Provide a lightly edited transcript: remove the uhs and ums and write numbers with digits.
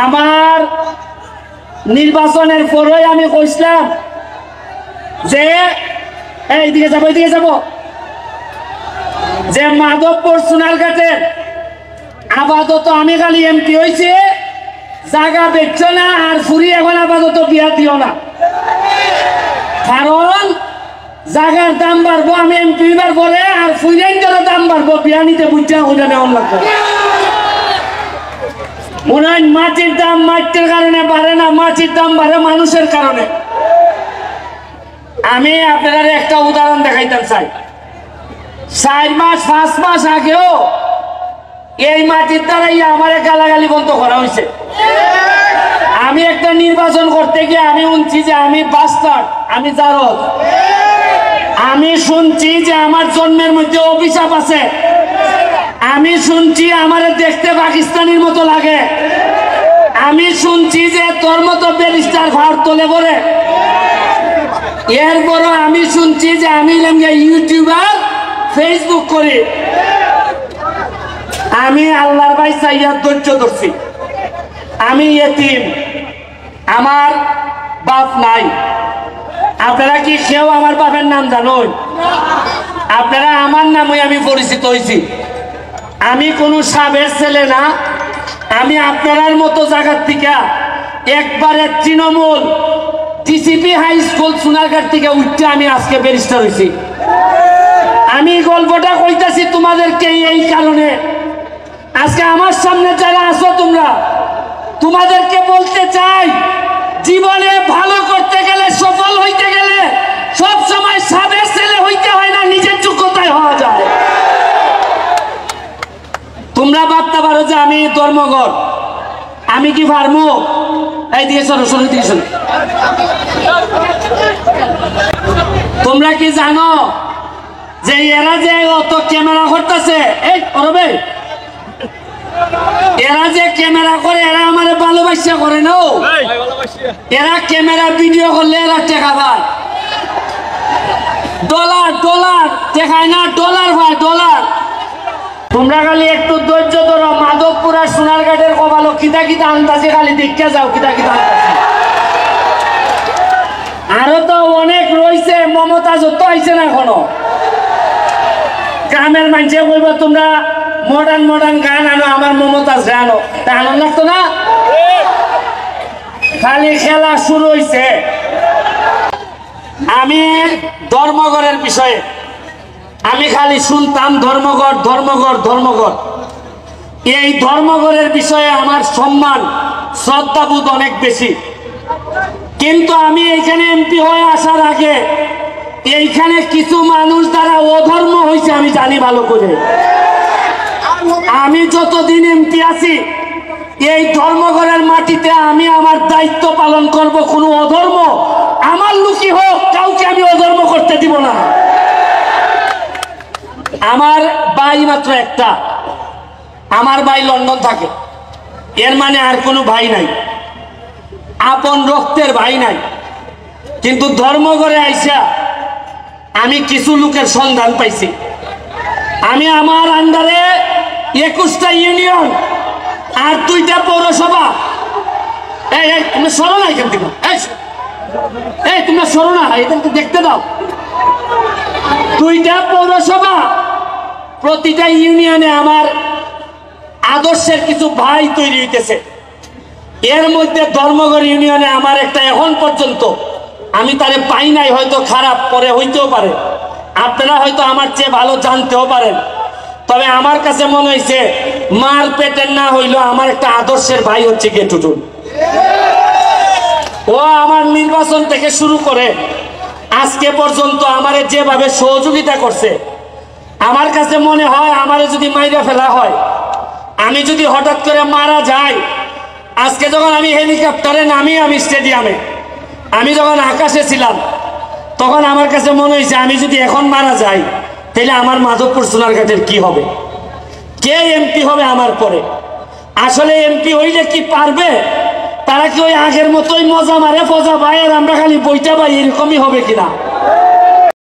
আমার নির্বাচনের পরেই আমি কইছিলাম যে এইদিকে যাবো এইদিকে যাবো, যে মাধবপুর সোনারঘাটের আপাতত আমি খালি এমপি হয়েছে, জায়গা বেচছো না আর ফুরি এখন আপাতত বিয়া দিও না, কারণ জায়গার দাম বাড়বো আমি এমপি হইবার পরে, আর ফুইরের দাম বাড়বো, বিয়া নিতে বুঝা হইলে নেওয়ার লাগবে। মনে হয় মাটির দাম মাটির কারণে বাড়ে না, মাটির দাম বাড়ে মানুষের কারণে। আমি আপনাদের একটা উদাহরণ দেখাইতে চাই। 4 মাস 5 মাস আগেও এই মাটির দ্বারাই আমার গালাগালি বন্ধ করা হয়েছে। আমি একটা নির্বাচন করতে গিয়ে আমি শুনছি যে আমি বাস্টার্ড, আমি জারদ। আমি শুনছি যে আমার জন্মের মধ্যে অভিশাপ আছে। আমি শুনছি আমার দেখতে পাকিস্তানির মতো লাগে। আমি শুনছি যে তোর মতো ব্যারিস্টার ভাড় তোলে পরে। এরপরও আমি শুনছি যে আমি ইউটিউবার, ফেসবুক করি। আমি আল্লাহর ভাই চাইয়া ধৈর্য ধরছি। আমি এতিম, আমার বাপ নাই। আপনারা কি কেউ আমার বাপের নাম জানেন? আপনারা আমার নামে আমি পরিচিত হয়েছি। আমি কোনো সাবের ছেলে না। আমি আপনার মতো জায়গার থেকে একবারে Trinamool TCP high school Sonarghat থেকে উঠতে আমি আজকে ব্যারিস্টার হয়েছি। আমি গল্পটা কইতাছি তোমাদেরকে এই কারণে, আজকে আমার সামনে যারা আছো তোমরা, তোমাদেরকে বলতে চাই, জীবনে ভালো করতে গেলে, সফল হইতে গেলে সব সময় সাবের ছেলে হইতে হয় না, নিজের যোগ্যতায় হওয়া যায়। তোমরা ভাবতে পারো যে আমি ধর্মঘট, আমি কি পারবো? এই দিকে সরো, সরো দিকে সরো। তোমরা কি জানো যে এরা যে অত ক্যামেরা করতেছে, এই করবে, এরা যে ক্যামেরা করে এরা আমার ভালোবাসা করে না। এরা ক্যামেরা ভিডিও করলে এরা টাকা পায়, ডলার ডলার দেখায় না, ডলার ভাই ডলার। তোমরা খালি একটু ধৈর্য ধরো। মাধবপুর আর সোনারঘাটের কপালো কিতা কিতা আনতাছে, খালি দেখে যাও কিতা কিতা আনতাছে। আরো তো অনেক রয়েছে, মমতা যত আইছে না এখনো। গ্রামের মানুষে বলবো তোমরা মডার্ন মডার্ন গান আনো, আমার মমতাজ গানো, তা আনন্দ লাগতো না? খালি খেলা শুরু হয়েছে। আমি ধর্মঘটের বিষয়ে আমি খালি শুনতাম ধর্মঘট ধর্মঘট ধর্মঘট। এই ধর্মঘটের বিষয়ে আমার সম্মান শ্রদ্ধাবোধ অনেক বেশি, কিন্তু আমি এইখানে এমপি হয়ে আসার আগে এইখানে কিছু মানুষ দ্বারা অধর্ম হয়েছে আমি জানি ভালো করে। আমি যতদিন এমপি আছি এই ধর্মঘটের মাটিতে আমি আমার দায়িত্ব পালন করব। কোনো অধর্ম আমার লুকি হোক, কাউকে আমি অধর্ম করতে দিব না। আমার ভাই মাত্র একটা, আমার ভাই লন্ডন থাকে, এর মানে আর কোনো ভাই নাই, আপন রক্তের ভাই নাই। কিন্তু ধর্মঘটে আইসা আমি কিছু লোকের সন্ধান পাইছি। আমি আমার আন্ডারে 21টা ইউনিয়ন আর 2টা পৌরসভা, এই তুমি সরো না এখান থেকে, এই তোমরা সরো না, এদেরকে দেখতে দাও। 2টা পৌরসভা, প্রতিটা ইউনিয়নে আমার আদর্শের কিছু ভাই তৈরি হইতেছে। এর মধ্যে ধর্মঘট ইউনিয়নে আমার একটা এখন পর্যন্ত আমি তারে পাই নাই, হয়তো খারাপ পরে হইতেও পারে, আপনারা হয়তো আমার চেয়ে ভালো জানতেও পারেন। তবে আমার কাছে মনে হয়েছে মার পেটের না হইলো আমার একটা আদর্শের ভাই হচ্ছে গেটুটুল। ও আমার নির্বাচন থেকে শুরু করে আজকে পর্যন্ত আমারে যেভাবে সহযোগিতা করছে, আমার কাছে মনে হয় আমারে যদি মাইরা ফেলা হয়, আমি যদি হঠাৎ করে মারা যাই, আজকে যখন আমি হেলিকপ্টারে নামি, আমি স্টেডিয়ামে, আমি যখন আকাশে ছিলাম, তখন আমার কাছে মনে হয়েছে আমি যদি এখন মারা যাই তাহলে আমার মাধবপুর সোনারঘাটের কি হবে, কে এমপি হবে আমার পরে। আসলে এমপি হইলে কি পারবে? তারা কি ওই আগের মতোই মজা মারে ফজা ভাই আর আমরা খালি বইটা পাই, এরকমই হবে কিনা?